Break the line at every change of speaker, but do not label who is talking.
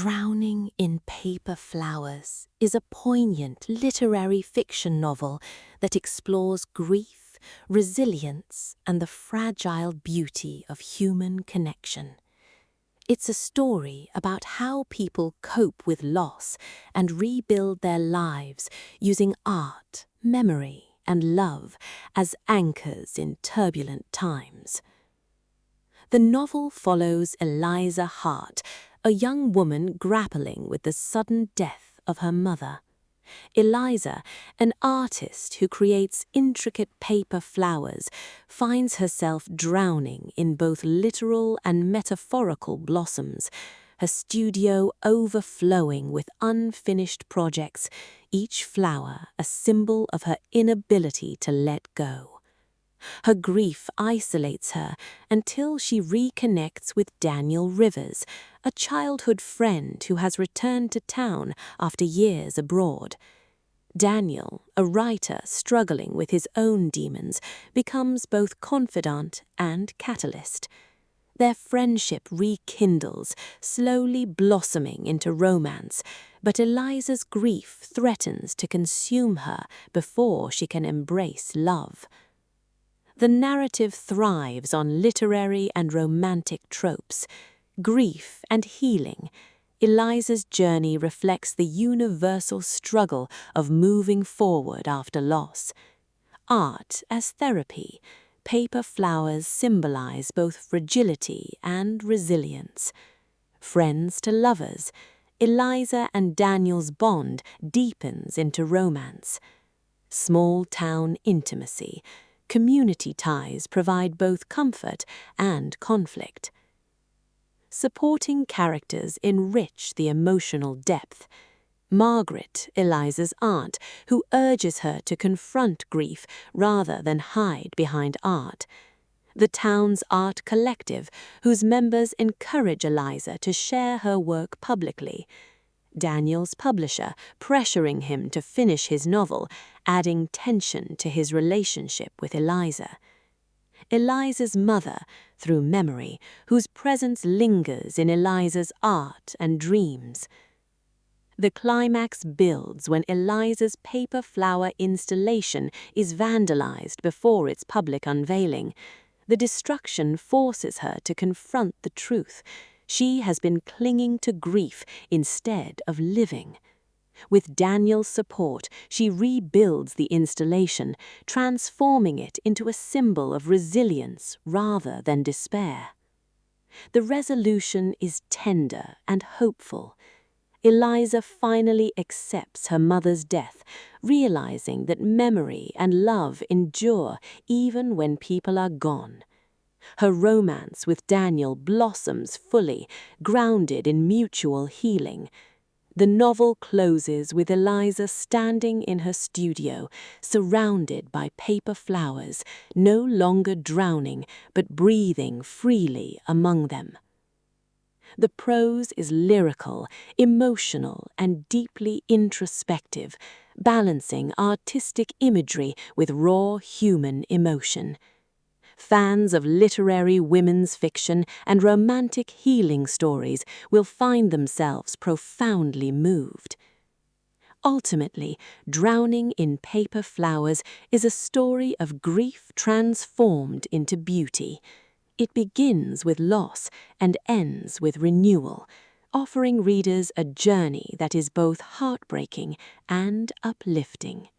Drowning in Paper Flowers is a poignant literary fiction novel that explores grief, resilience, and the fragile beauty of human connection. It's a story about how people cope with loss and rebuild their lives using art, memory, and love as anchors in turbulent times. The novel follows Eliza Hart, a young woman grappling with the sudden death of her mother. Eliza, an artist who creates intricate paper flowers, finds herself drowning in both literal and metaphorical blossoms, her studio overflowing with unfinished projects, each flower a symbol of her inability to let go. Her grief isolates her until she reconnects with Daniel Rivers, a childhood friend who has returned to town after years abroad. Daniel, a writer struggling with his own demons, becomes both confidant and catalyst. Their friendship rekindles, slowly blossoming into romance, but Eliza's grief threatens to consume her before she can embrace love. The narrative thrives on literary and romantic tropes. Grief and healing. Eliza's journey reflects the universal struggle of moving forward after loss. Art as therapy. Paper flowers symbolize both fragility and resilience. Friends to lovers. Eliza and Daniel's bond deepens into romance. Small-town intimacy. Community ties provide both comfort and conflict. Supporting characters enrich the emotional depth. Margaret, Eliza's aunt, who urges her to confront grief rather than hide behind art. The town's art collective, whose members encourage Eliza to share her work publicly. Daniel's publisher, pressuring him to finish his novel, adding tension to his relationship with Eliza. Eliza's mother, through memory, whose presence lingers in Eliza's art and dreams. The climax builds when Eliza's paper flower installation is vandalized before its public unveiling. The destruction forces her to confront the truth. She has been clinging to grief instead of living. With Daniel's support, she rebuilds the installation, transforming it into a symbol of resilience rather than despair. The resolution is tender and hopeful. Eliza finally accepts her mother's death, realizing that memory and love endure even when people are gone. Her romance with Daniel blossoms fully, grounded in mutual healing. The novel closes with Eliza standing in her studio, surrounded by paper flowers, no longer drowning, but breathing freely among them. The prose is lyrical, emotional, and deeply introspective, balancing artistic imagery with raw human emotion. Fans of literary women's fiction and romantic healing stories will find themselves profoundly moved. Ultimately, Drowning in Paper Flowers is a story of grief transformed into beauty. It begins with loss and ends with renewal, offering readers a journey that is both heartbreaking and uplifting.